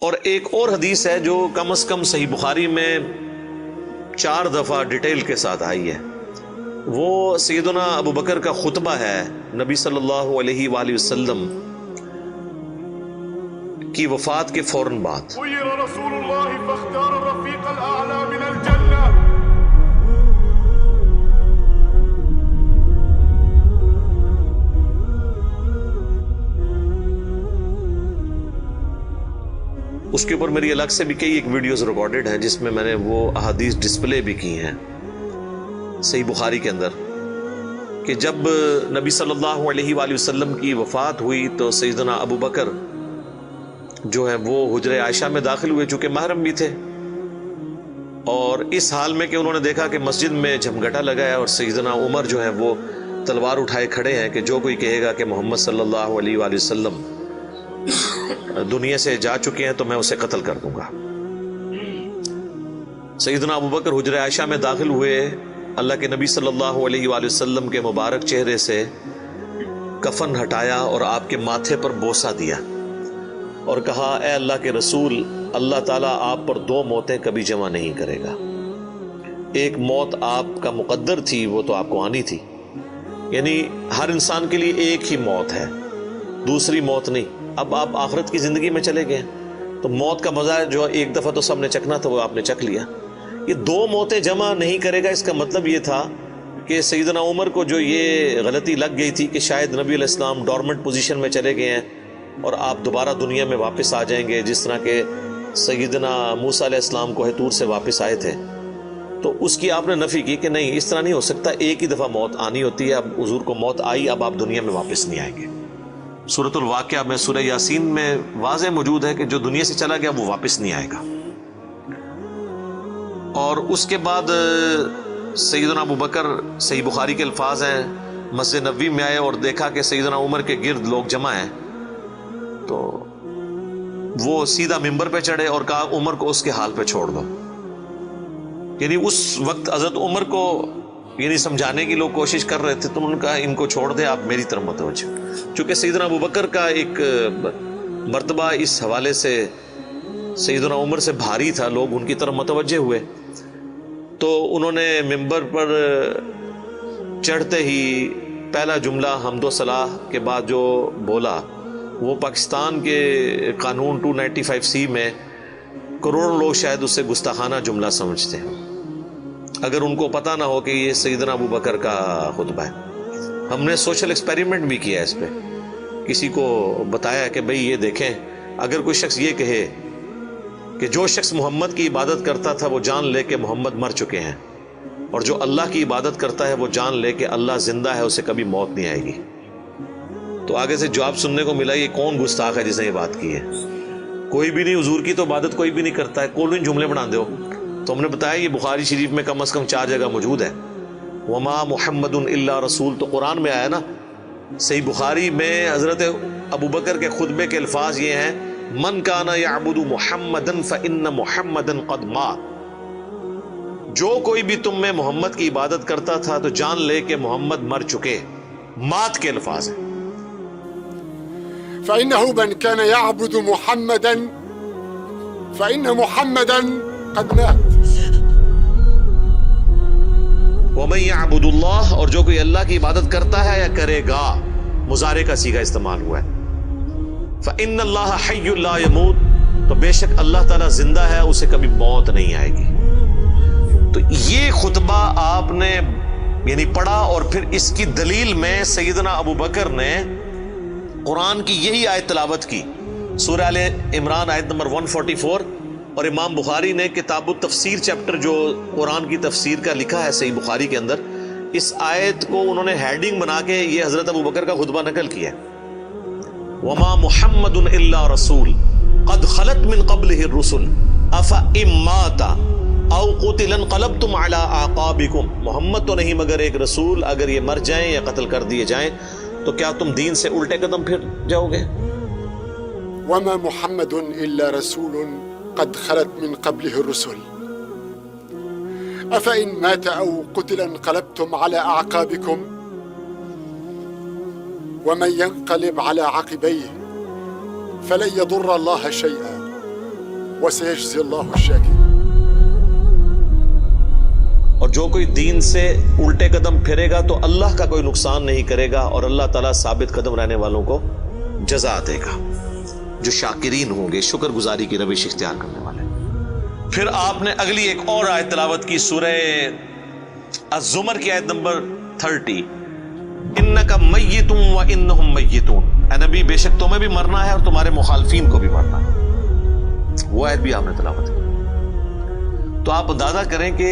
اور ایک اور حدیث ہے جو کم از کم صحیح بخاری میں 4 دفعہ ڈیٹیل کے ساتھ آئی ہے، وہ سیدنا ابو بکر کا خطبہ ہے نبی صلی اللہ علیہ وآلہ وسلم کی وفات کے فوراً بعد۔ خیر رسول اللہ فاختار الرفیق الاعلی من الجنہ۔ اس کے اوپر میری الگ سے بھی کئی ایک ویڈیوز ریکارڈڈ ہیں جس میں میں نے وہ احادیث ڈسپلے بھی کی ہیں صحیح بخاری کے اندر، کہ جب نبی صلی اللہ علیہ وآلہ وسلم کی وفات ہوئی تو سیدنا ابو بکر جو ہے وہ حجرہ عائشہ میں داخل ہوئے، چونکہ محرم بھی تھے، اور اس حال میں کہ انہوں نے دیکھا کہ مسجد میں جھمگٹا لگا ہے اور سیدنا عمر جو ہے وہ تلوار اٹھائے کھڑے ہیں کہ جو کوئی کہے گا کہ محمد صلی اللہ علیہ وآلہ وسلم دنیا سے جا چکے ہیں تو میں اسے قتل کر دوں گا۔ سیدنا ابو بکر حجرہ عائشہ میں داخل ہوئے، اللہ کے نبی صلی اللہ علیہ وآلہ وسلم کے مبارک چہرے سے کفن ہٹایا اور آپ کے ماتھے پر بوسہ دیا اور کہا، اے اللہ کے رسول، اللہ تعالیٰ آپ پر 2 موتیں کبھی جمع نہیں کرے گا، ایک موت آپ کا مقدر تھی وہ تو آپ کو آنی تھی، یعنی ہر انسان کے لیے ایک ہی موت ہے، دوسری موت نہیں۔ اب آپ آخرت کی زندگی میں چلے گئے تو موت کا مزہ جو ایک دفعہ تو سب نے چکھنا تھا وہ آپ نے چکھ لیا، یہ 2 موتیں جمع نہیں کرے گا، اس کا مطلب یہ تھا کہ سیدنا عمر کو جو یہ غلطی لگ گئی تھی کہ شاید نبی علیہ السلام ڈورمنٹ پوزیشن میں چلے گئے ہیں اور آپ دوبارہ دنیا میں واپس آ جائیں گے، جس طرح کہ سیدنا موسیٰ علیہ السلام کوہ طور سے واپس آئے تھے، تو اس کی آپ نے نفی کی کہ نہیں، اس طرح نہیں ہو سکتا، ایک ہی دفعہ موت آنی ہوتی ہے، اب حضور کو موت آئی، اب آپ دنیا میں واپس نہیں آئیں گے۔ سورۃ الواقعہ میں سورہ یاسین میں واضح موجود ہے کہ جو دنیا سے چلا گیا وہ واپس نہیں آئے گا۔ اور اس کے بعد سیدنا ابو بکر، صحیح بخاری کے الفاظ ہیں، مسجد نبوی میں آئے اور دیکھا کہ سیدنا عمر کے گرد لوگ جمع ہیں، تو وہ سیدھا ممبر پہ چڑھے اور کہا، عمر کو اس کے حال پہ چھوڑ دو، یعنی اس وقت حضرت عمر کو یعنی سمجھانے کی لوگ کوشش کر رہے تھے، تو انہوں نے کہا ان کو چھوڑ دے، آپ میری طرف متوجہ۔ چونکہ سیدنا ابو بکر کا ایک مرتبہ اس حوالے سے سیدنا عمر سے بھاری تھا، لوگ ان کی طرف متوجہ ہوئے، تو انہوں نے ممبر پر چڑھتے ہی پہلا جملہ حمد و ثناء کے بعد جو بولا وہ پاکستان کے قانون 295C میں کروڑوں لوگ شاید اسے گستاخانہ جملہ سمجھتے ہیں، اگر ان کو پتہ نہ ہو کہ یہ سیدنا ابو بکر کا خطبہ ہے۔ ہم نے سوشل ایکسپیریمنٹ بھی کیا اس پہ، کسی کو بتایا کہ بھئی یہ دیکھیں، اگر کوئی شخص یہ کہے کہ جو شخص محمد کی عبادت کرتا تھا وہ جان لے کہ محمد مر چکے ہیں، اور جو اللہ کی عبادت کرتا ہے وہ جان لے کہ اللہ زندہ ہے، اسے کبھی موت نہیں آئے گی، تو آگے سے جواب سننے کو ملا، یہ کون گستاخ ہے جس نے یہ بات کی ہے؟ کوئی بھی نہیں، حضور کی تو عبادت کوئی بھی نہیں کرتا ہے، کون جملے بنا دو۔ تو ہم نے بتایا یہ بخاری شریف میں کم از کم 4 جگہ موجود ہے، وما محمد الا رسول، تو قرآن میں آیا نا۔ صحیح بخاری میں حضرت ابو بکر کے خطبے کے الفاظ یہ ہیں، من کان یعبد محمدا فان محمدا قد مات، جو کوئی بھی تم میں محمد کی عبادت کرتا تھا تو جان لے کہ محمد مر چکے، مات کے الفاظ ہیں۔ فإنه من كان يعبد محمدا فإن محمدا قد مات۔ وَمَن يَعْبُدُ اللَّهَ، اور جو کوئی اللہ کی عبادت کرتا ہے یا کرے گا، مضارع کا صیغہ استعمال ہوا ہے، فَإِنَّ اللَّهَ حَيٌّ لَا يَمُوتُ، تو بے شک اللہ تعالیٰ زندہ ہے، اسے کبھی موت نہیں آئے گی۔ تو یہ خطبہ آپ نے یعنی پڑھا، اور پھر اس کی دلیل میں سیدنا ابو بکر نے قرآن کی یہی آیت تلاوت کی، سورہ آل عمران آیت نمبر 144، اور امام بخاری نے کتاب التفسیر چیپٹر جو قرآن کی تفسیر کا لکھا ہے صحیح بخاری کے اندر، اس آیت کو انہوں نے ہیڈنگ بنا کے یہ حضرت ابو بکر کا خطبہ نقل کیا ہے، وما محمد الا رسول قد خلت من قبلہ الرسل افإن مات او قتل انقلبتم على اعقابکم، محمد تو نہیں مگر ایک رسول، اگر یہ مر جائیں یا قتل کر دیے جائیں تو کیا تم دین سے الٹے قدم پھر جاؤ گے؟ وما محمد الا رسول قد خلت من قبله الرسل أفإن مات أو قتل انقلبتم على أعقابكم ومن ينقلب على عقبيه فلن يضر الله شيئا وسيجزي الله الشاكرين. اور جو کوئی دین سے الٹے قدم پھرے گا تو اللہ کا کوئی نقصان نہیں کرے گا اور اللہ تعالیٰ ثابت قدم رہنے والوں کو جزا دے گا جو شاکرین ہوں گے، شکر گزاری کی روش اختیار کرنے والے. پھر آپ نے اگلی ایک اور آیت تلاوت کی، سورہ الزمر کی آیت نمبر 30، انک میت وانہم میتون، اے نبی بے شک تمہیں بھی مرنا ہے اور تمہارے مخالفین کو بھی مرنا ہے. وہ آیت بھی آپ نے تلاوت کی. تو آپ اندازہ کریں کہ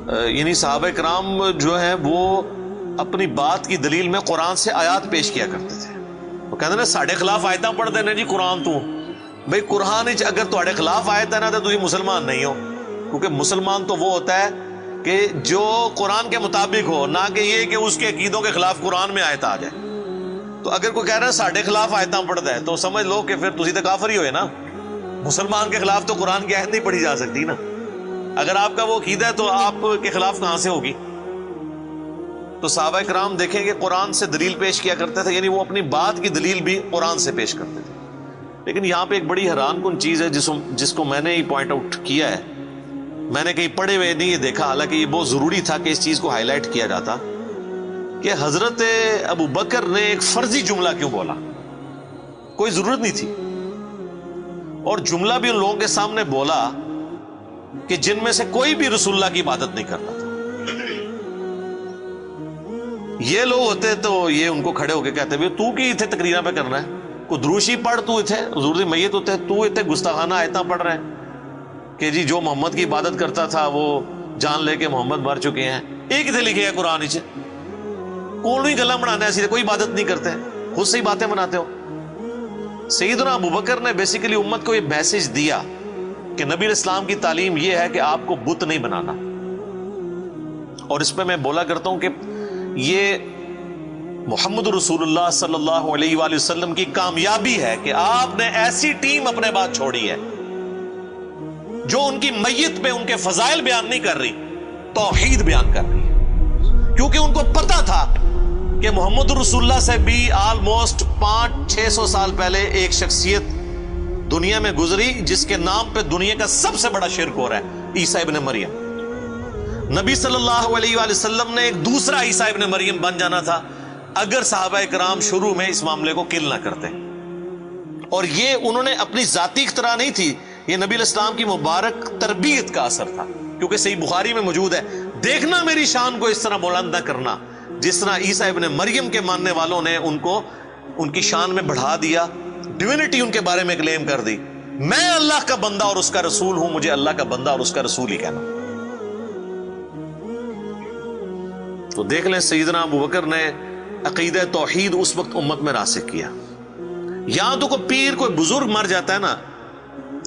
یعنی صحابہ کرام جو ہیں وہ اپنی بات کی دلیل میں قرآن سے آیات پیش کیا کرتے تھے. وہ کہتے ہیں نا ساڈے خلاف آیتاں پڑھ دینا جی قرآن تو بھئی قرآن اگر تہاڈے خلاف آیت ہے نا تو تسی مسلمان نہیں ہو، کیونکہ مسلمان تو وہ ہوتا ہے کہ جو قرآن کے مطابق ہو، نہ کہ یہ کہ اس کے عقیدوں کے خلاف قرآن میں آیت آ جائے. تو اگر کوئی کہہ رہا ہے ساڈے خلاف آیتاں پڑھتا ہے تو سمجھ لو کہ پھر تسی تو کافر ہی ہوئے نا. مسلمان کے خلاف تو قرآن کی آیت نہیں پڑھی جا سکتی نا. اگر آپ کا وہ عقیدہ ہے تو آپ کے خلاف کہاں سے ہوگی؟ تو صحابہ کرام دیکھیں کہ قرآن سے دلیل پیش کیا کرتے تھے، یعنی وہ اپنی بات کی دلیل بھی قرآن سے پیش کرتے تھے. لیکن یہاں پہ ایک بڑی حیران کن چیز ہے جس کو میں نے ہی پوائنٹ آؤٹ کیا ہے، میں نے کہیں پڑھے ہوئے نہیں یہ دیکھا، حالانکہ یہ بہت ضروری تھا کہ اس چیز کو ہائی لائٹ کیا جاتا، کہ حضرت ابو بکر نے ایک فرضی جملہ کیوں بولا؟ کوئی ضرورت نہیں تھی، اور جملہ بھی ان لوگوں کے سامنے بولا کہ جن میں سے کوئی بھی رسول اللہ کی عبادت نہیں کرتا تھا. یہ لوگ ہوتے تو یہ ان کو کھڑے ہو کے کہتے بھی تو کی اتنے تقریرہ پہ کرنا ہے، کو دروشی پڑھ تو اتنے حضور دی میت ہوتے تو اتنے گستاخانہ آیتاں پڑھ رہے ہیں کہ جی جو محمد کی عبادت کرتا تھا وہ جان لے کے محمد مر چکے ہیں. ایک اتنے لکھے ہے قرآن نیچے، کون ہی گلا بنانا ہے، سیدھے کوئی عبادت نہیں کرتے، خود سے ہی باتیں بناتے ہو. سیدنا ابو بکر نے بیسیکلی امت کو یہ میسج دیا کہ نبی اسلام کی تعلیم یہ ہے کہ آپ کو بت نہیں بنانا. اور اس پہ میں بولا کرتا ہوں کہ یہ محمد رسول اللہ صلی اللہ علیہ وآلہ وسلم کی کامیابی ہے کہ آپ نے ایسی ٹیم اپنے بعد چھوڑی ہے جو ان کی میت پہ ان کے فضائل بیان نہیں کر رہی، توحید بیان کر رہی ہے. کیونکہ ان کو پتا تھا کہ محمد رسول اللہ سے بھی آلموسٹ 500-600 سال پہلے ایک شخصیت دنیا میں گزری جس کے نام پہ دنیا کا سب سے بڑا شرک ہو رہا ہے، عیسیٰ ابن مریم. نبی صلی اللہ علیہ وآلہ وسلم نے ایک دوسرا عیسیٰ ابن مریم بن جانا تھا اگر صحابہ کرام شروع میں اس معاملے کو کل نہ کرتے. اور یہ انہوں نے اپنی ذاتی اختراع نہیں تھی، یہ نبی الاسلام کی مبارک تربیت کا اثر تھا. کیونکہ صحیح بخاری میں موجود ہے، دیکھنا میری شان کو اس طرح بلند نہ کرنا جس طرح عیسیٰ ابن مریم کے ماننے والوں نے ان کو ان کی شان میں بڑھا دیا، ڈیوینٹی ان کے بارے میں کلیم کر دی. میں اللہ کا بندہ اور اس کا رسول ہوں، مجھے اللہ کا بندہ اور اس کا رسول ہی کہنا. تو دیکھ لیں سیدنا ابو بکر نے عقیدہ توحید اس وقت امت میں راسخ کیا. یہاں تو کوئی پیر کوئی بزرگ مر جاتا ہے نا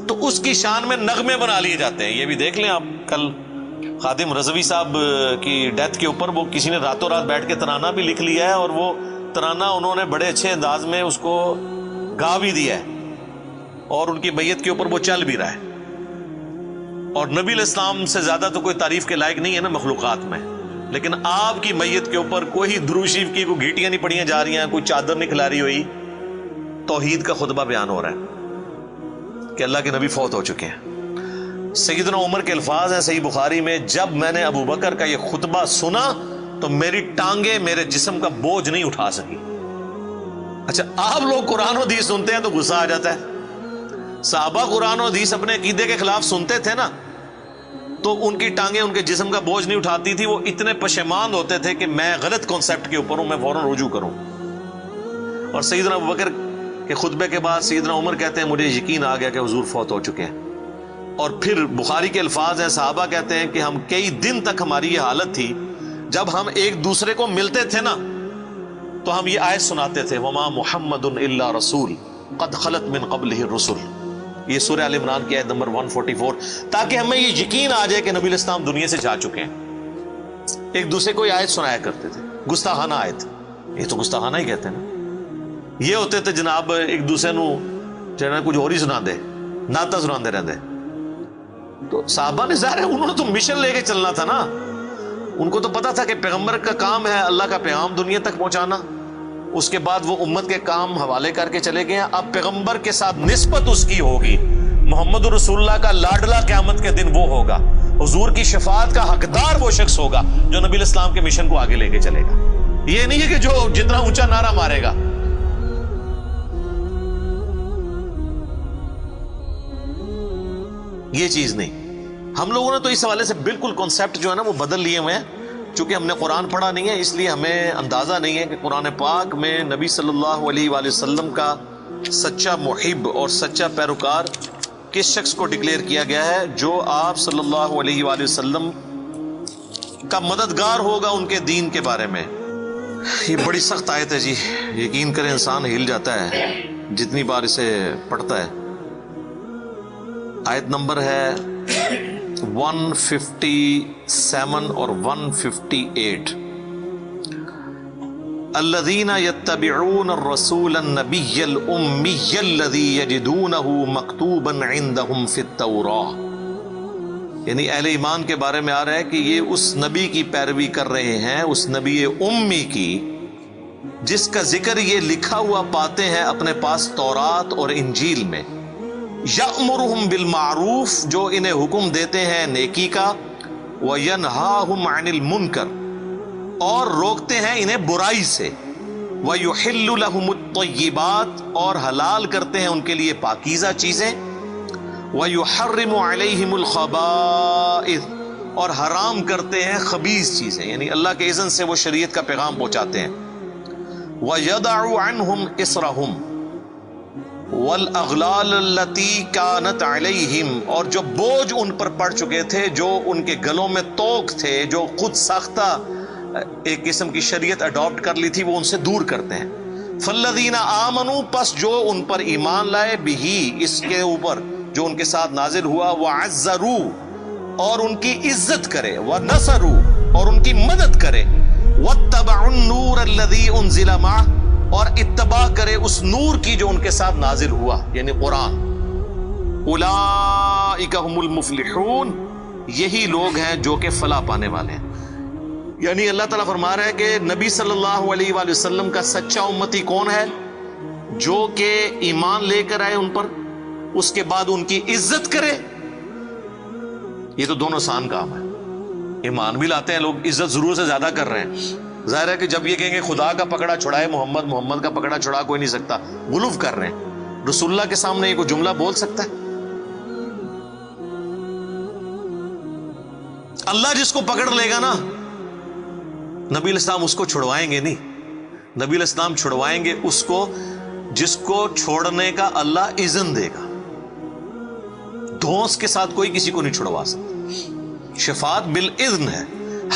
تو اس کی شان میں نغمے بنا لیے جاتے ہیں. یہ بھی دیکھ لیں آپ، کل خادم رضوی صاحب کی ڈیتھ کے اوپر وہ کسی نے راتوں رات بیٹھ کے ترانہ بھی لکھ لیا ہے، اور وہ ترانہ انہوں نے بڑے اچھے انداز میں اس کو گا بھی دیا ہے، اور ان کی میت کے اوپر وہ چل بھی رہا ہے. اور نبی علیہ السلام سے زیادہ تو کوئی تعریف کے لائق نہیں ہے نا مخلوقات میں، لیکن آپ کی میت کے اوپر کوئی درود شریف کی کوئی گھیٹیاں نہیں پڑیاں جا رہی ہیں، کوئی چادر نہیں کھلاری ہوئی، توحید کا خطبہ بیان ہو رہا ہے کہ اللہ کے نبی فوت ہو چکے ہیں. سیدنا عمر کے الفاظ ہیں صحیح بخاری میں، جب میں نے ابو بکر کا یہ خطبہ سنا تو میری ٹانگیں میرے جسم کا بوجھ نہیں اٹھا سکی. اچھا آپ لوگ قرآن و حدیث سنتے ہیں تو غصہ آ جاتا ہے. صحابہ قرآن و حدیث اپنے عقیدے کے خلاف سنتے تھے نا تو ان کی ٹانگیں ان کے جسم کا بوجھ نہیں اٹھاتی تھی، وہ اتنے پشیمان ہوتے تھے کہ میں غلط کانسیپٹ کے اوپر ہوں، میں فوراً رجوع کروں. اور سیدنا ابو بکر کے خطبے کے بعد سیدنا عمر کہتے ہیں مجھے یقین آ گیا کہ حضور فوت ہو چکے ہیں. اور پھر بخاری کے الفاظ ہیں، صحابہ کہتے ہیں کہ ہم کئی دن تک ہماری یہ حالت تھی جب ہم ایک دوسرے کو ملتے تھے نا تو ہم یہ آیت سناتے تھے، وما محمد الا رسول قد خلت من قبلہ الرسل. یہ سورہ آل عمران کی آیت نمبر 144، تاکہ ہمیں یہ یقین آ جائے کہ نبی الاسلام دنیا سے جا چکے ہیں. ایک دوسرے کو یہ آیت سنایا کرتے تھے، گستاخانہ آیت، یہ تو گستاخانہ ہی کہتے ہیں نا. یہ ہوتے تھے جناب ایک دوسرے نو جناب کچھ اور ہی سنا دے، نعتاں سنا دے رہتے. تو صحابہ نے ظاہر ہے انہوں نے تو مشن لے کے چلنا تھا نا، ان کو تو پتا تھا کہ پیغمبر کا کام ہے اللہ کا پیغام دنیا تک پہنچانا. اس کے بعد وہ امت کے کام حوالے کر کے چلے گئے ہیں. اب پیغمبر کے ساتھ نسبت اس کی ہوگی، محمد رسول اللہ کا لاڈلا قیامت کے دن وہ ہوگا، حضور کی شفاعت کا حقدار وہ شخص ہوگا جو نبی الاسلام کے مشن کو آگے لے کے چلے گا۔ یہ نہیں ہے کہ جو جتنا اونچا نعرہ مارے گا۔ یہ چیز نہیں۔ ہم لوگوں نے تو اس حوالے سے بالکل کانسیپٹ جو ہے نا وہ بدل لیے ہوئے ہیں، چونکہ ہم نے قرآن پڑھا نہیں ہے، اس لیے ہمیں اندازہ نہیں ہے کہ قرآن پاک میں نبی صلی اللہ علیہ وآلہ وسلم کا سچا محب اور سچا پیروکار کس شخص کو ڈکلیئر کیا گیا ہے، جو آپ صلی اللہ علیہ وآلہ وسلم کا مددگار ہوگا ان کے دین کے بارے میں۔ یہ بڑی سخت آیت ہے جی، یقین کریں انسان ہل جاتا ہے جتنی بار اسے پڑھتا ہے۔ آیت نمبر ہے 157 اور 158۔ الذین یتبعون الرسول النبی الامی الذی یجدونہ مکتوبا عندہم فی التوراۃ، یعنی اہل ایمان کے بارے میں آ رہا ہے کہ یہ اس نبی کی پیروی کر رہے ہیں، اس نبی امی کی جس کا ذکر یہ لکھا ہوا پاتے ہیں اپنے پاس تورات اور انجیل میں۔ یأمرہم بالمعروف، جو انہیں حکم دیتے ہیں نیکی کا، وینہاہم عن المنکر، اور روکتے ہیں انہیں برائی سے، ویحل لہم الطیبات، اور حلال کرتے ہیں ان کے لیے پاکیزہ چیزیں، وَيُحَرِّمُ عَلَيْهِمُ الْخَبَائِثَ، اور حرام کرتے ہیں خبیث چیزیں، یعنی اللہ کے اذن سے وہ شریعت کا پیغام پہنچاتے ہیں۔ وَيَدَعُ عَنْهُمْ إِصْرَهُمْ وَالْأَغْلَالَ الَّتِي كَانَتْ عَلَيْهِمْ، اور جو بوجھ ان پر پڑ چکے تھے، جو ان کے گلوں میں توق تھے، جو خود ساختہ ایک قسم کی شریعت اڈاپٹ کر لی تھی، وہ ان سے دور کرتے ہیں۔ فَالَّذِينَ آمَنُوا، پس جو ان پر ایمان لائے، بِهِ، اس کے اوپر جو ان کے ساتھ نازل ہوا، وَعَزَّرُوا، اور ان کی عزت کرے، وَنَصَرُوا، اور ان کی مدد کرے، وَاتَّبَعُوا النُّورَ الَّذِي أُنزِلَ مَعَهُ، اور اتباع کرے اس نور کی جو ان کے ساتھ نازل ہوا، یعنی قرآن۔ أُولَئِكَ هُمُ الْمُفْلِحُونَ، یہی لوگ ہیں جو کہ فلاح پانے والے ہیں۔ یعنی اللہ تعالیٰ فرما رہا ہے کہ نبی صلی اللہ علیہ وآلہ وسلم کا سچا امتی کون ہے؟ جو کہ ایمان لے کر آئے ان پر، اس کے بعد ان کی عزت کرے۔ یہ تو دونوں آسان کام ہے۔ ایمان بھی لاتے ہیں لوگ، عزت ضرور سے زیادہ کر رہے ہیں۔ ظاہر ہے کہ جب یہ کہیں گے خدا کا پکڑا چھڑائے محمد، محمد کا پکڑا چھڑا کوئی نہیں سکتا، غلوف کر رہے ہیں۔ رسول اللہ کے سامنے یہ کوئی جملہ بول سکتا ہے؟ اللہ جس کو پکڑ لے گا نا، نبی الاسلام اس کو چھڑوائیں گے نہیں، نبی الاسلام چھڑوائیں گے اس کو جس کو چھوڑنے کا اللہ اذن دے گا۔ دھونس کے ساتھ کوئی کسی کو نہیں چھڑوا سکتا۔ شفاعت بالاذن ہے۔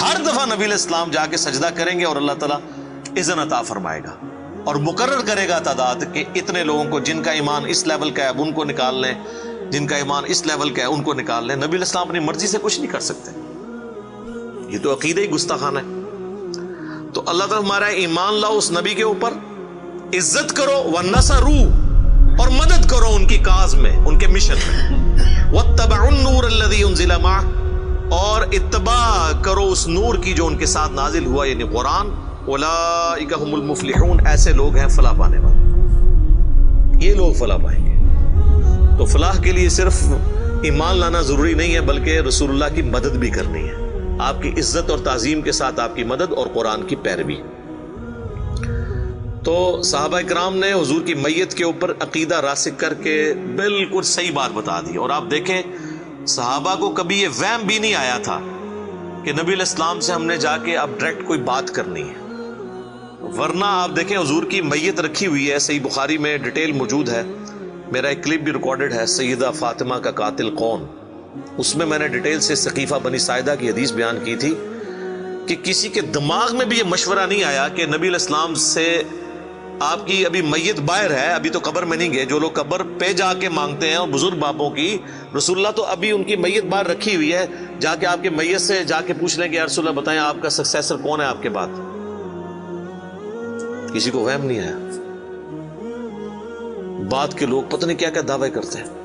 ہر دفعہ نبی علیہ السلام جا کے سجدہ کریں گے اور اللہ تعالیٰ اذن عطا فرمائے گا اور مقرر کرے گا تعداد کہ اتنے لوگوں کو جن کا ایمان اس لیول کا ہے اب ان کو نکال لیں، جن کا ایمان اس لیول کا ہے ان کو نکال لیں۔ نبی علیہ السلام اپنی مرضی سے کچھ نہیں کر سکتے، یہ تو عقیدہ ہی گستاخانہ ہے۔ تو اللہ تعالیٰ ہمارا ایمان لاؤ اس نبی کے اوپر، عزت کرو، وَنَصَرُوا، اور مدد کرو ان کی کاز میں، ان کے مشن میں، وَاتَّبَعُوا النُّورَ الَّذِي أُنزِلَ مَعَهُ، اور اتباع کرو اس نور کی جو ان کے ساتھ نازل ہوا، یعنی قرآن۔ أُولَئِكَ هُمُ الْمُفْلِحُونَ، ایسے لوگ ہیں فلاح پانے والے، یہ لوگ فلاح پائیں گے۔ تو فلاح کے لیے صرف ایمان لانا ضروری نہیں ہے، بلکہ رسول اللہ کی مدد بھی کرنی ہے، آپ کی عزت اور تعظیم کے ساتھ آپ کی مدد اور قرآن کی پیروی۔ تو صحابہ کرام نے حضور کی میت کے اوپر عقیدہ راسخ کر کے بالکل صحیح بات بتا دی۔ اور آپ دیکھیں صحابہ کو کبھی یہ وہم بھی نہیں آیا تھا کہ نبی علیہ السلام سے ہم نے جا کے اب ڈائریکٹ کوئی بات کرنی ہے، ورنہ آپ دیکھیں حضور کی میت رکھی ہوئی ہے، صحیح بخاری میں ڈیٹیل موجود ہے، میرا ایک کلپ بھی ریکارڈڈ ہے، سیدہ فاطمہ کا قاتل کون، اس میں نے ڈیٹیل سے سقیفہ بنی ساعدہ کی حدیث بیان کی تھی کہ کسی کے دماغ میں بھی یہ مشورہ نہیں آیا کہ نبی علیہ السلام سے آپ کی ابھی میت باہر ہے، ابھی تو قبر میں نہیں گئے، جو لوگ قبر پہ جا کے مانگتے ہیں اور بزرگ باپوں کی، رسول اللہ تو ابھی ان کی میت باہر رکھی ہوئی ہے، جا کے آپ کے میت سے جا کے پوچھ لیں کہ یا رسول اللہ بتائیں آپ کا سکسیسر کون ہے آپ کے بعد۔ کسی کو وہم نہیں آیا۔ بعد کے لوگ پتہ نہیں کیا کیا دعوے کرتے ہیں۔